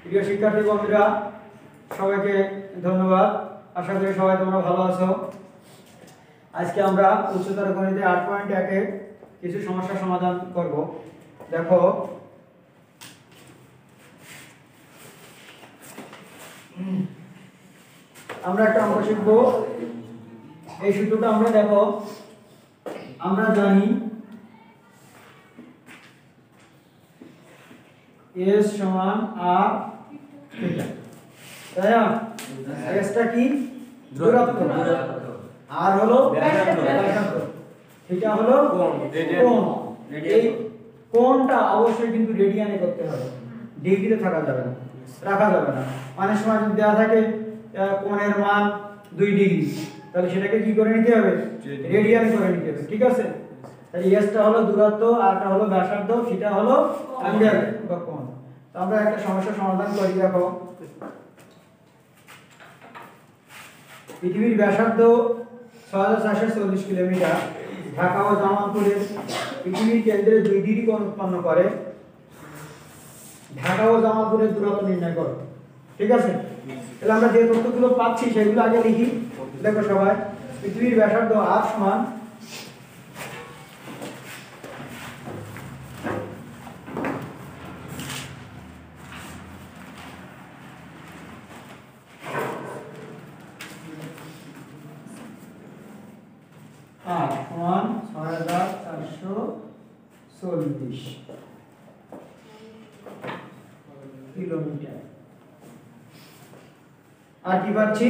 প্রিয় শিক্ষার্থী বন্ধুরা, সবাইকে ধন্যবাদ। আশা করি সবাই তোমরা ভালো আছো। আজকে আমরা উচ্চতর গণিতে 8.1 এর কিছু সমস্যার সমাধান করব। দেখো, আমরা একটা অঙ্ক শিখব। এই সূত্রটা আমরা দেখো, আমরা জানি s সমান r থিটা, তাই না? s টা কি? দূরত্ব। r হলো ব্যাসার্ধ, থিটা হলো কোণ। এই কোণটা অবশ্যই কিন্তু রেডিয়ানে করতে হবে, ডিগ্রিতে থাকা যাবে না, রাখা যাবে না। অনেক সময় যদি দেওয়া থাকে কোণের মান 2 ডিগ্রি, তাহলে সেটাকে কি করে নিতে হবে? রেডিয়ান করে নিতে হবে। ঠিক আছে? তাহলে s টা হলো দূরত্ব, r টা হলো ব্যাসার্ধ, থিটা হলো অ্যাঙ্গেল বা কোণ। তো আমরা একটা সমস্যার সমাধান করি। দেখো, পৃথিবীর ব্যাসার্ধ 6440 কিলোমিটার। ঢাকা ও জামালপুরের পৃথিবীর কেন্দ্রে 2 ডিগ্রি কোণ উৎপন্ন করে। ঢাকা ও জামালপুরের দূরত্ব নির্ণয় করো। ঠিক আছে? তাহলে আমরা যে তথ্যগুলো পাচ্ছি সেগুলো আগে লিখি। দেখো সবাই, পৃথিবীর ব্যাসার্ধ r সমান সমান 6440 কিলোমিটার। আর কি পাচ্ছি?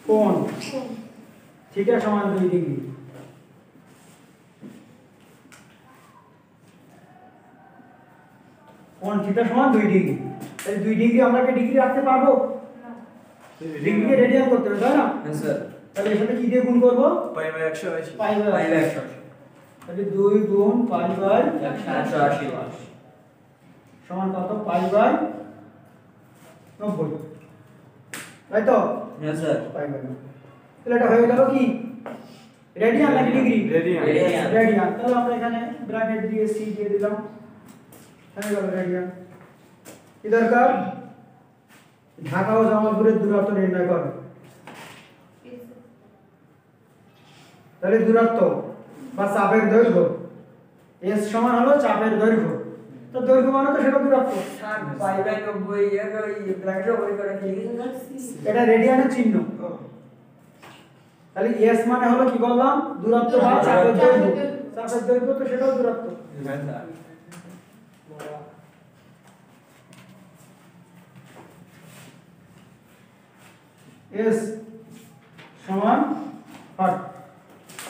কোণ থিটা সমান 2 ডিগ্রি। কোণ থিটা সমান 2 ডিগ্রি। তাহলে 2 ডিগ্রি আমরা কি ডিগ্রি রাখতে পারবো? ডিগ্রিকে রেডিয়ান করতে হবে, তাই না? হ্যাঁ স্যার। তাহলে এর সাথে কি দিয়ে গুণ করব? Pi by 180। Pi by 180। তাহলে 2 গুণ পাই বাই 180 সমান কত? পাই বাই 90, তাই তো? হ্যাঁ স্যার। Pi by 90। তাহলে এটা হয়ে গেল কি? রেডিয়ান নাকি ডিগ্রি? রেডিয়ান। তাহলে আমরা এখানে ব্র্যাকেট দিয়ে সি দিয়ে দিলাম, হয়ে গেল রেডিয়ান। কি দরকার? ঢাকা ও জামালপুরের দূরত্ব নির্ণয় করো। তাহলে দূরত্ব বা চাপের দৈর্ঘ্য, s সমান হলো চাপের দৈর্ঘ্য। তো দৈর্ঘ্য মানে তো সেটা দূরত্ব। পাই বাই 90 এর ওই ব্র্যাকেটে ওই করে কি লিখেছেন? এটা রেডিয়ানের চিহ্ন। তাহলে s মানে হলো কি বললাম? দূরত্ব বা চাপের দৈর্ঘ্য। চাপের দৈর্ঘ্য তো সেটাও দূরত্ব। s সমান 8।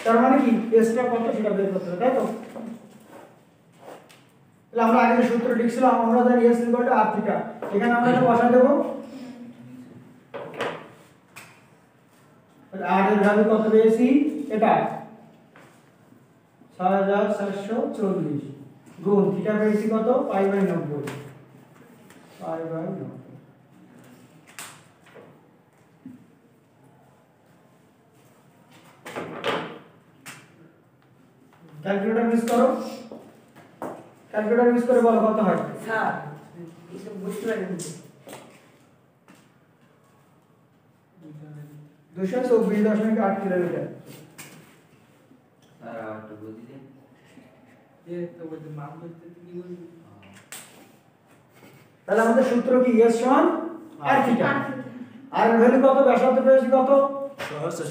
তার মানে কি s টা কত সেটা বের করতে হবে, তাই তো? তাহলে আমরা আগে যে সূত্র লিখছিলাম, আমরা জানি s r থিটা। এখানে আমরা এটা বসা দেব। তাহলে r এর ভ্যালু কত পেয়েছি? এটা 6440 গুণ থিটা পেয়েছি কত? Pi by 90। Pi by 90। Calculator use করো। ক্যালকুলেটর ইউজ করে বলো কত হয়? স্যার কিছু বুঝতে পারিনি। 224.8 কিলোমিটার। স্যার আর একটু বুঝি দেন। তো বলতে মান করতে কি বলবি? তাহলে আমাদের সূত্র কি? s সমান r থিটা। আর এর ভ্যালু কত? ব্যাসার্ধ পেয়েছি কত?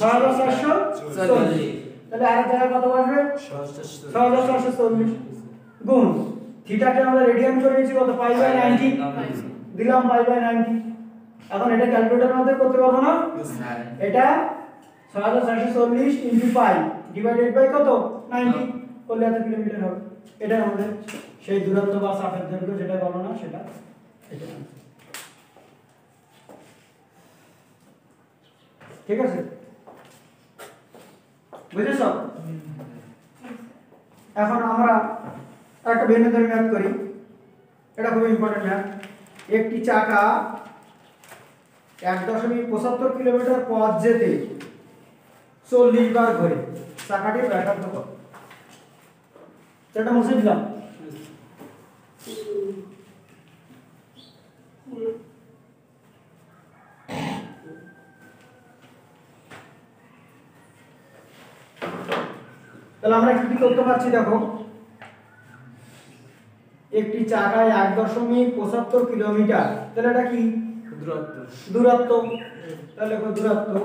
6440। তাহলে আর এর জায়গায় কত বসবে? 6440 গুণ থিটাকে আমরা রেডিয়ান করে নিয়েছি কত? পাই বাই 90 দিলাম, পাই বাই 90। এখন এটা ক্যালকুলেটরের মধ্যে করতে পারবো না? এটা 6440 ইনটু পাই ডিভাইডেড বাই কত? 90 করলে এত কিলোমিটার হবে। এটা আমাদের সেই দূরত্ব বা চাপের দৈর্ঘ্য যেটা গণনা, সেটা এটা। ঠিক আছে? বুঝেছো? এখন আমরা একটা ভিন্নধর্মী ম্যাথ করি। এটা খুব ইম্পর্টেন্ট ম্যাথ। একটি চাকা 1.75 কিলোমিটার পথ যেতে 40 বার ঘোরে। চাকাটির ব্যাসার্ধ কত? সেটা মুছে দিলাম। তাহলে আমরা কি করতে পারছি দেখো, একটি চাকায় 1.75 কিলোমিটার, তাহলে এটা কি দূরত্ব। তাহলে দেখো দূরত্ব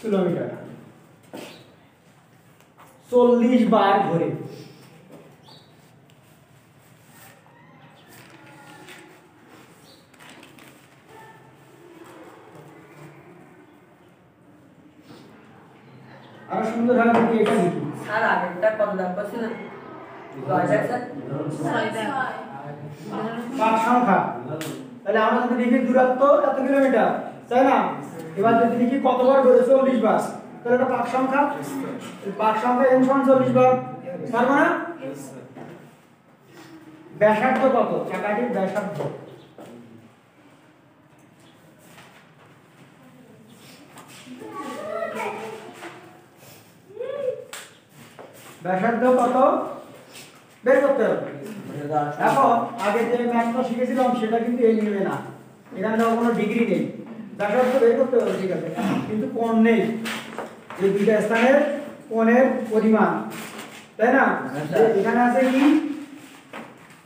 কিলোমিটার, 40 বার ঘুরে। আরো সুন্দর হবে যদি এটা লিখি। স্যার আগেরটা কত দাম পাচ্ছিল? 2000 স্যার। পাঁচ সংখ্যা, তাহলে আমরা যদি লিখি দূরত্ব এত কিলোমিটার, তাই না? এবার যদি লিখি কতবার ঘুরে, 40 বার, তাহলে এটা পাঁচ সংখ্যা। পাঁচ সংখ্যা n সমান 40 বার, পারবো না? ব্যাসার্ধ কত? চাকাটির ব্যাসার্ধ ব্যাসার্ধ কত বের করতে হবে। এখন আগে যে ম্যাথটা শিখেছিলাম সেটা কিন্তু এই নিয়মে না, এখানে তো কোনো ডিগ্রি নেই, ব্যাসার্ধ বের করতে হবে ঠিক আছে, কিন্তু কোণ নেই, এই দুইটা স্থানের কোণের পরিমাণ, তাই না? এখানে আছে কি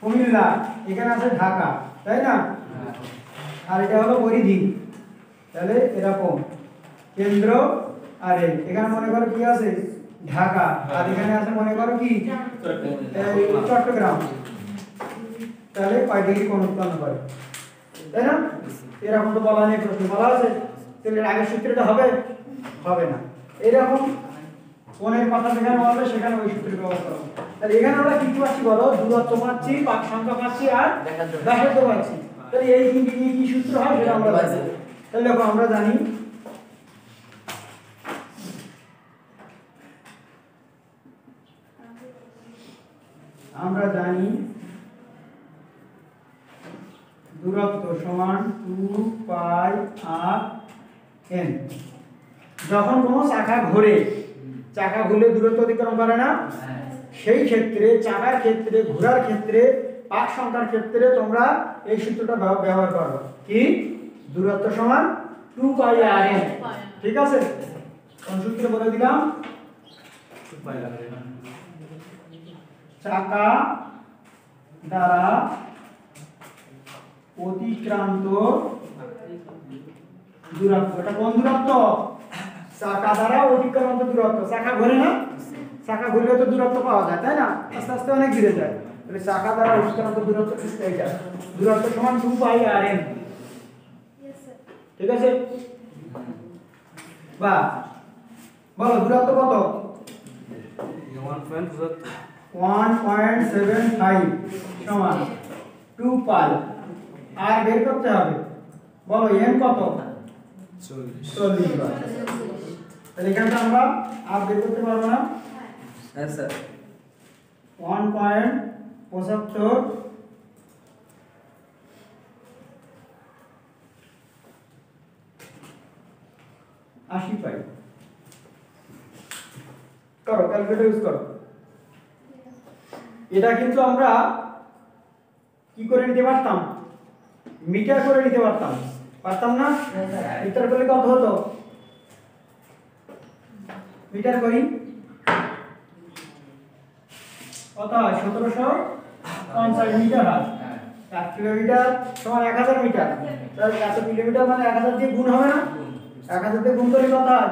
কুমিল্লা, এখানে আছে ঢাকা, তাই না? আর এটা হলো পরিধি, তাহলে এরকম কেন্দ্র আর এখানে মনে করো কি আছে ঢাকা, আর এখানে আছে মনে করো কি চট্টগ্রাম, তাহলে কয় ডিগ্রি কোণ উৎপন্ন করে, তাই না? এরকম তো বলা নেই, প্রশ্ন বলা আছে, তাহলে আগের সূত্রটা হবে হবে না। এরকম কোণের কথা যেখানে বলবে সেখানে ওই সূত্র ব্যবহার করো। তাহলে এখানে আমরা কি পাচ্ছি বলো, দূরত্ব পাচ্ছি, পাক সংখ্যা পাচ্ছি, আর ব্যাসার্ধ পাচ্ছি। তাহলে এই তিনটি নিয়ে কি সূত্র হয় সেটা আমরা জানি। তাহলে দেখো আমরা জানি দূরত্ব সমান 2 পাই আর n। যখন কোনো চাকা ঘোরে দূরত্ব অতিক্রম করে না, সেই ক্ষেত্রে চাকার ক্ষেত্রে, ঘোরার ক্ষেত্রে, পাক সংখ্যার ক্ষেত্রে তোমরা এই সূত্রটা ব্যবহার করো, কি দূরত্ব সমান 2 পাই আর n। ঠিক আছে, কোন সূত্র বলে দিলাম, চাকা দ্বারা অতিক্রান্ত দূরত্ব। এটা কোন দূরত্ব? চাকা দ্বারা অতিক্রান্ত দূরত্ব। চাকা ঘোরে না, চাকা ঘুরলে তো দূরত্ব পাওয়া যায়, তাই না? আস্তে আস্তে অনেক দূরে যায়, তাহলে চাকা দ্বারা অতিক্রান্ত দূরত্ব এইটা, দূরত্ব সমান 2 পাই আর n। ঠিক আছে, বা বলো দূরত্ব কত? 1.75 সমান 2 পাই, আর বের করতে হবে, বলো n কত? 40 বার। তাহলে এখানে আমরা আর বের করতে পারবো না। হ্যাঁ স্যার। 1.75 80 পাই। করো, ক্যালকুলেটর ইউজ করো। এটা কিন্তু আমরা কি করে নিতে পারতাম, মিটার করে নিতে পারতাম, পারতাম না? মিটার করলে কত হতো? মিটার করি কত হয়? 1750 মিটার হয়। 1 কিলোমিটার সমান 1000 মিটার, তাহলে 100 কিলোমিটার মানে 1000 দিয়ে গুণ হবে না? 1000 দিয়ে গুণ করলে কত হয়?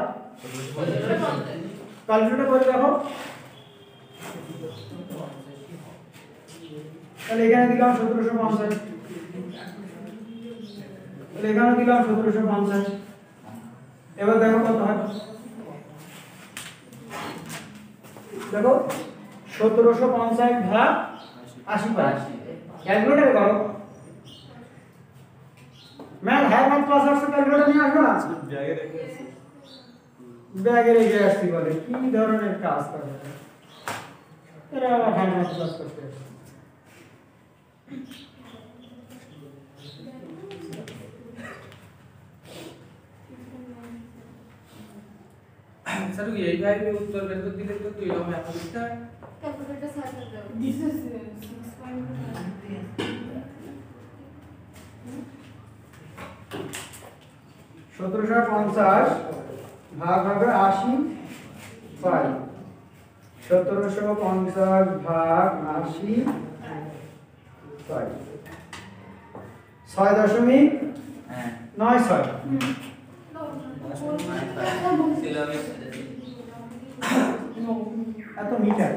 ক্যালকুলেটর করে দেখো। তাহলে এখানে দিলাম 1750, তাহলে এখানে দিলাম 1750। এবার দেখো কত হয়, দেখো 1750 ভাগ 80 পাই। ক্যালকুলেটর করো, ম্যাথ হ্যাঁ ম্যাথ ক্লাস আসছে, ক্যালকুলেটর নিয়ে আসবে না? ব্যাগে রেখে আসছি বলে, কি ধরনের কাজ করে এরা, আবার হ্যাঁ ম্যাথ ক্লাস করতে আসে। आंसर यही भाई उत्तर कर तो दिले तो ये हम आपको लिखता है कैलकुलेटर साइड कर दो दिस इज 6.5 1750 ভাগ হবে 80 পাই 1750 ভাগ 80 পাই 6.96 হ্যাঁ 96 এত মিটার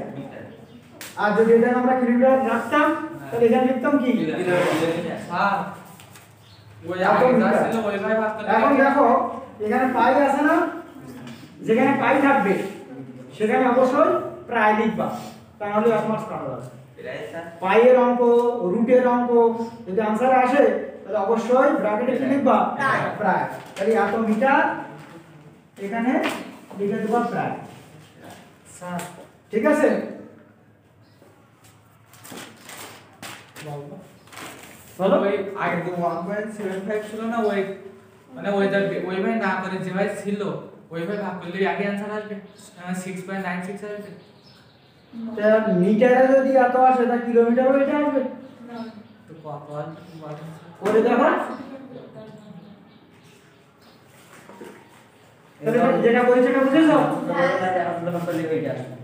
আর যদি এটা আমরা কিলোমিটার রাখতাম তাহলে এখানে লিখতাম কি हां वो এখন आगे মিটার। 10 ছিল ওই ভাই ভাগ করে এখন দেখো এখানে পাই আছে না যেখানে পাই থাকবে সেখানে অবশ্যই প্রায় লিখবা তাহলে এক মাস কাটা যাবে পাইয়ের অঙ্ক রুটের অঙ্ক যদি आंसर আসে তাহলে অবশ্যই ব্র্যাকেটে কি লিখবা প্রায় তাহলে এত মিটার এখানে লিখে দেবা প্রায় স্যার ঠিক আছে চলো ওই আগে তো 1.75 ছিল না ওই মানে ওই ভাই না করে যে ভাই ছিল ওই ভাই ভাগ করলে আগে आंसर আসবে 6.96 আসবে তা মিটারে যদি এত আসে তা কিলোমিটারও এটা আসবে তো কত আসবে করে দেখো তাহলে যেটা বলছে এটা বুঝেছো লিখে আসবে